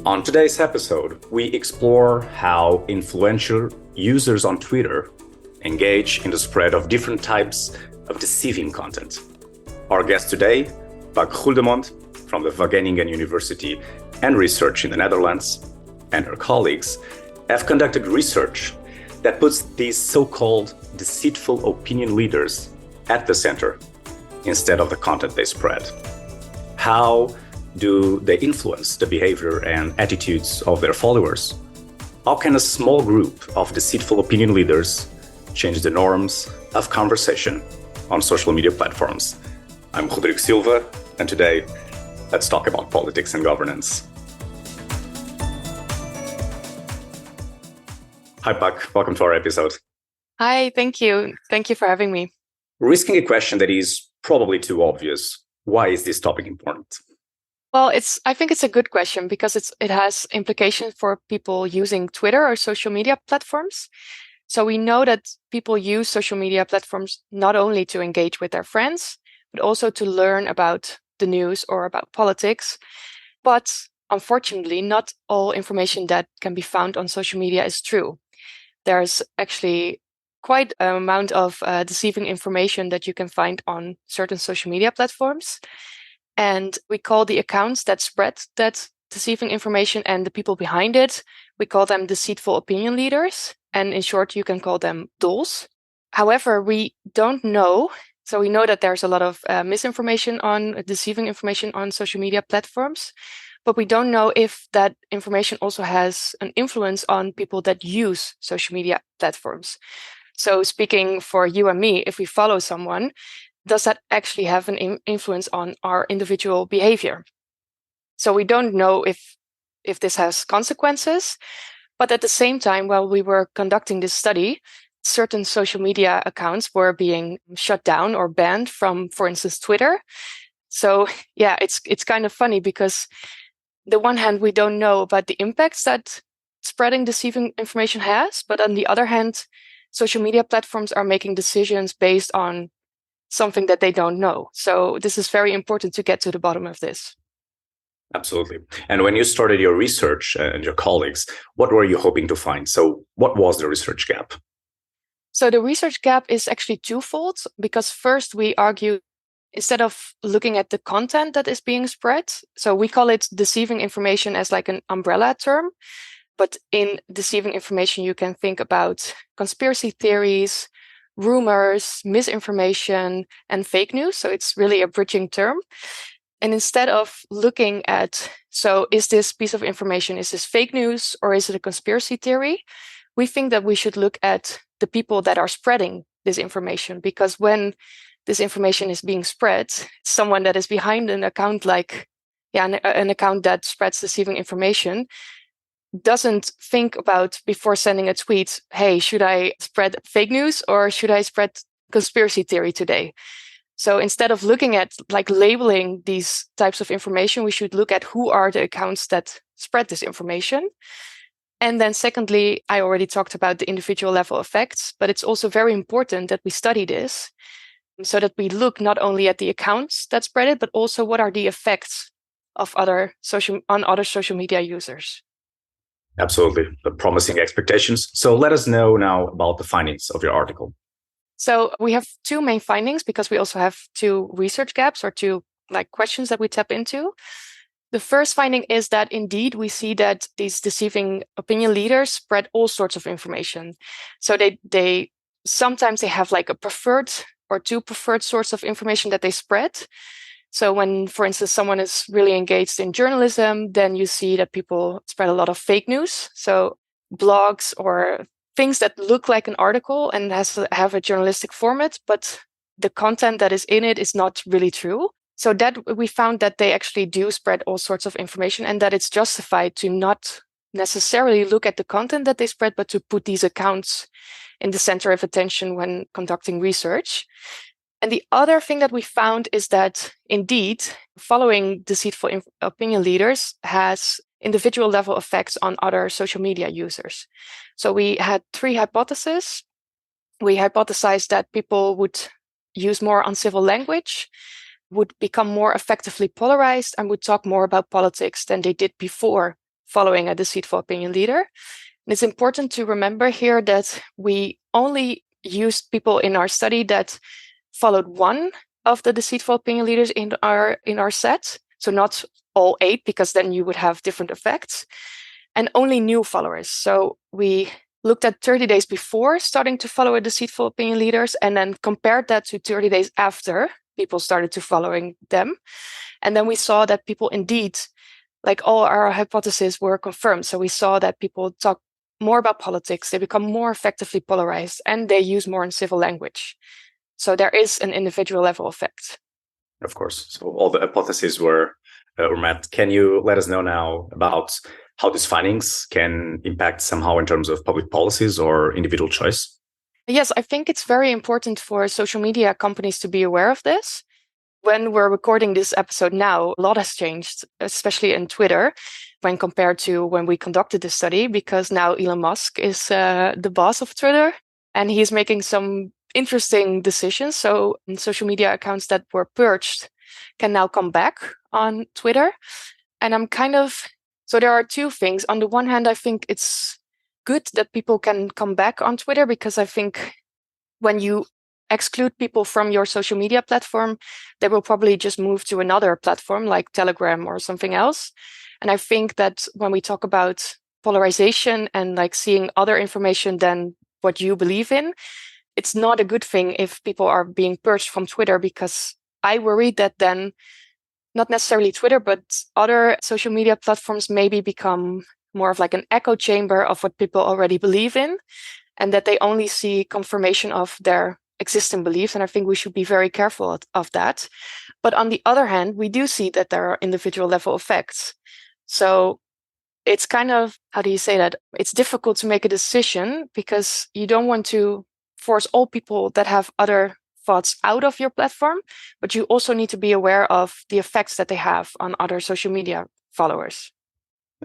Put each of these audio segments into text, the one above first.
On today's episode, we explore how influential users on Twitter engage in the spread of different types of deceiving content. Our guest today, Bak Guldemont from the Wageningen University and Research in the Netherlands, and her colleagues have conducted research that puts these so-called deceitful opinion leaders at the center instead of the content they spread. How do they influence the behavior and attitudes of their followers? How can a small group of deceitful opinion leaders change the norms of conversation on social media platforms? I'm Rodrigo Silva, and today, let's talk about politics and governance. Hi, Bak. Welcome to our episode. Hi, thank you. Thank you for having me. Risking a question that is probably too obvious, why is this topic important? Well, I think it's a good question because it has implications for people using Twitter or social media platforms. So we know that people use social media platforms not only to engage with their friends, but also to learn about the news or about politics. But unfortunately, not all information that can be found on social media is true. There's actually quite an amount of deceiving information that you can find on certain social media platforms. And we call the accounts that spread that deceiving information and the people behind it, we call them deceitful opinion leaders. And in short, you can call them dolls. However, we don't know. So we know that there's a lot of misinformation on deceiving information on social media platforms. But we don't know if that information also has an influence on people that use social media platforms. So speaking for you and me, if we follow someone, does that actually have an influence on our individual behavior? So we don't know if this has consequences. But at the same time, while we were conducting this study, certain social media accounts were being shut down or banned from, for instance, Twitter. So yeah, it's kind of funny because the one hand, we don't know about the impacts that spreading deceiving information has. But on the other hand, social media platforms are making decisions based on something that they don't know. So this is very important to get to the bottom of this. Absolutely. And when you started your research and your colleagues, what were you hoping to find? So what was the research gap? So the research gap is actually twofold, because first we argue instead of looking at the content that is being spread, so we call it deceiving information as like an umbrella term. But in deceiving information, you can think about conspiracy theories, rumors, misinformation, and fake news. So it's really a bridging term. And instead of looking at, so is this piece of information, is this fake news or is it a conspiracy theory? We think that we should look at the people that are spreading this information, because when this information is being spread, someone that is behind an account an account that spreads deceiving information doesn't think about before sending a tweet, hey, should I spread fake news or should I spread conspiracy theory today? So instead of looking at labeling these types of information, we should look at who are the accounts that spread this information. And then secondly, I already talked about the individual level effects, but it's also very important that we study this so that we look not only at the accounts that spread it, but also what are the effects of other social media users. Absolutely. The promising expectations. So let us know now about the findings of your article. So we have two main findings because we also have two research gaps or two questions that we tap into. The first finding is that indeed we see that these deceiving opinion leaders spread all sorts of information. So they sometimes they have a preferred or two preferred sources of information that they spread. So when, for instance, someone is really engaged in journalism, then you see that people spread a lot of fake news. So blogs or things that look like an article and have a journalistic format, but the content that is in it is not really true. So that we found that they actually do spread all sorts of information and that it's justified to not necessarily look at the content that they spread, but to put these accounts in the center of attention when conducting research. And the other thing that we found is that indeed, following deceitful opinion leaders has individual level effects on other social media users. So we had three hypotheses. We hypothesized that people would use more uncivil language, would become more effectively polarized, and would talk more about politics than they did before following a deceitful opinion leader. And it's important to remember here that we only used people in our study that followed one of the deceitful opinion leaders in our set. So not all 8, because then you would have different effects, and only new followers. So we looked at 30 days before starting to follow a deceitful opinion leaders, and then compared that to 30 days after people started to following them. And then we saw that people indeed, like all our hypotheses were confirmed. So we saw that people talk more about politics, they become more effectively polarized, and they use more in civil language. So there is an individual level effect. Of course. So all the hypotheses were met. Can you let us know now about how these findings can impact somehow in terms of public policies or individual choice? Yes, I think it's very important for social media companies to be aware of this. When we're recording this episode now, a lot has changed, especially in Twitter, when compared to when we conducted this study, because now Elon Musk is the boss of Twitter, and he's making some interesting decisions. So social media accounts that were purged can now come back on Twitter. And so there are two things. On the one hand, I think it's good that people can come back on Twitter, because I think when you exclude people from your social media platform, they will probably just move to another platform like Telegram or something else. And I think that when we talk about polarization and like seeing other information than what you believe in, it's not a good thing if people are being purged from Twitter, because I worry that then not necessarily Twitter, but other social media platforms maybe become more of like an echo chamber of what people already believe in, and that they only see confirmation of their existing beliefs. And I think we should be very careful of that. But on the other hand, we do see that there are individual level effects. So it's kind of, how do you say that? It's difficult to make a decision, because you don't want to force all people that have other thoughts out of your platform, but you also need to be aware of the effects that they have on other social media followers.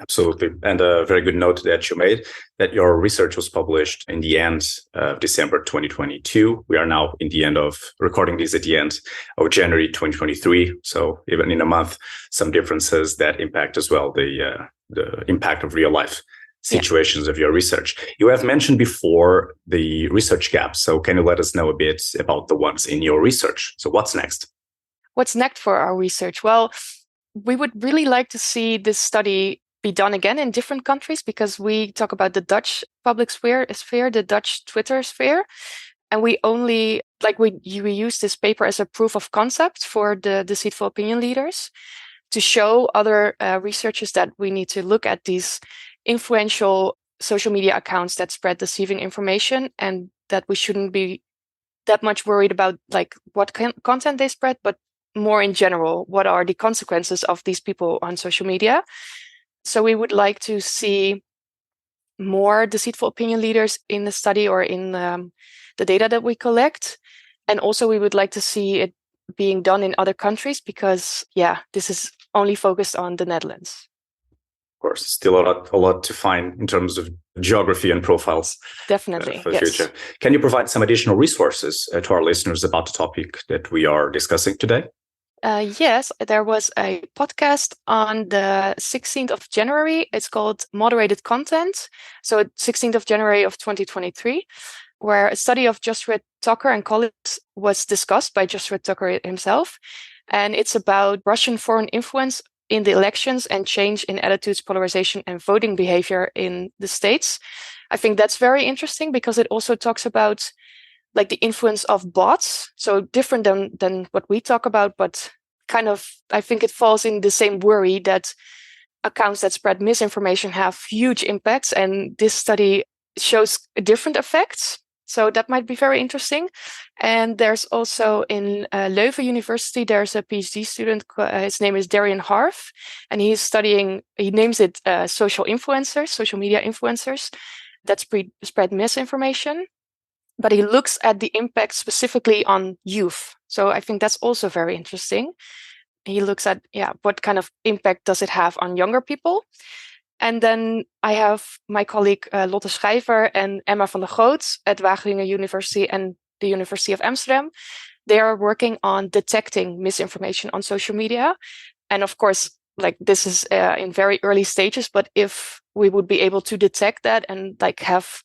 Absolutely. And a very good note that you made, that your research was published in the end of December 2022. We are now in the end of recording this at the end of January 2023. So even in a month, some differences that impact as well the impact of real life situations of your research. You have mentioned before the research gaps. So can you let us know a bit about the ones in your research? So what's next? What's next for our research? Well, we would really like to see this study be done again in different countries, because we talk about the Dutch public sphere, the Dutch Twitter sphere. And we use this paper as a proof of concept for the deceitful opinion leaders, to show other researchers that we need to look at these influential social media accounts that spread deceiving information, and that we shouldn't be that much worried about like what content they spread, but more in general, what are the consequences of these people on social media. So we would like to see more deceitful opinion leaders in the study or in the data that we collect. And also we would like to see it being done in other countries, because this is only focused on the Netherlands. Of course, still a lot to find in terms of geography and profiles. Definitely, for the future. Can you provide some additional resources to our listeners about the topic that we are discussing today? Yes, there was a podcast on the 16th of January. It's called Moderated Content. So 16th of January of 2023, where a study of Joshua Tucker and colleagues was discussed by Joshua Tucker himself. And it's about Russian foreign influence in the elections and change in attitudes, polarization, and voting behavior in the States. I think that's very interesting, because it also talks about like the influence of bots. So different than what we talk about, but kind of, I think it falls in the same worry that accounts that spread misinformation have huge impacts. And this study shows different effects. So that might be very interesting. And there's also in Leuven University, there's a PhD student, his name is Darian Harf, and he's studying, he names it social influencers, social media influencers that spread misinformation. But he looks at the impact specifically on youth. So I think that's also very interesting. He looks at, what kind of impact does it have on younger people? And then I have my colleague Lotte Schijver and Emma van der Groot at Wageningen University and the University of Amsterdam. They are working on detecting misinformation on social media. And of course, like this is in very early stages, but if we would be able to detect that and like have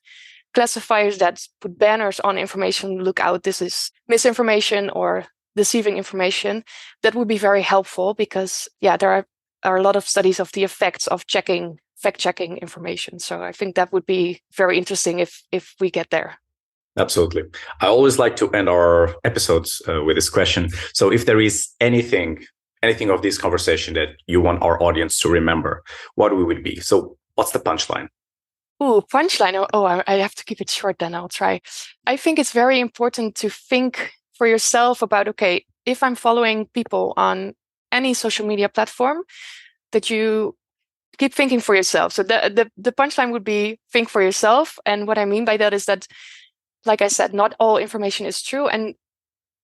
classifiers that put banners on information, look out, this is misinformation or deceiving information, that would be very helpful because there are a lot of studies of the effects of fact-checking information. So I think that would be very interesting if we get there. Absolutely. I always like to end our episodes with this question. So if there is anything of this conversation that you want our audience to remember, what would it be? So what's the punchline? Ooh, punchline. Oh, I have to keep it short then. I'll try. I think it's very important to think for yourself about, okay, if I'm following people on any social media platform, that you keep thinking for yourself. So the punchline would be think for yourself. And what I mean by that is that, like I said, not all information is true. And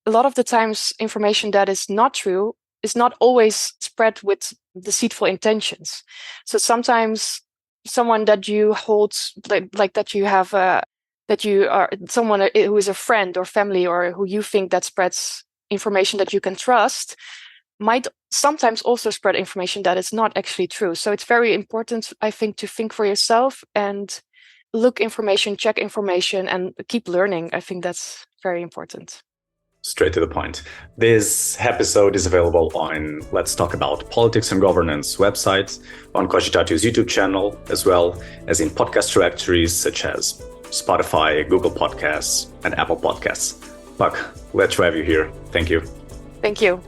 a lot of the times information that is not true is not always spread with deceitful intentions. So sometimes someone that you hold, like that you have, that you are someone who is a friend or family or who you think that spreads information that you can trust, might sometimes also spread information that is not actually true. So it's very important, I think, to think for yourself and look information, check information, and keep learning. I think that's very important. Straight to the point. This episode is available on Let's Talk About Politics and Governance website, on Cogitato's YouTube channel, as well as in podcast directories such as Spotify, Google Podcasts, and Apple Podcasts. Puck, glad to have you here. Thank you. Thank you.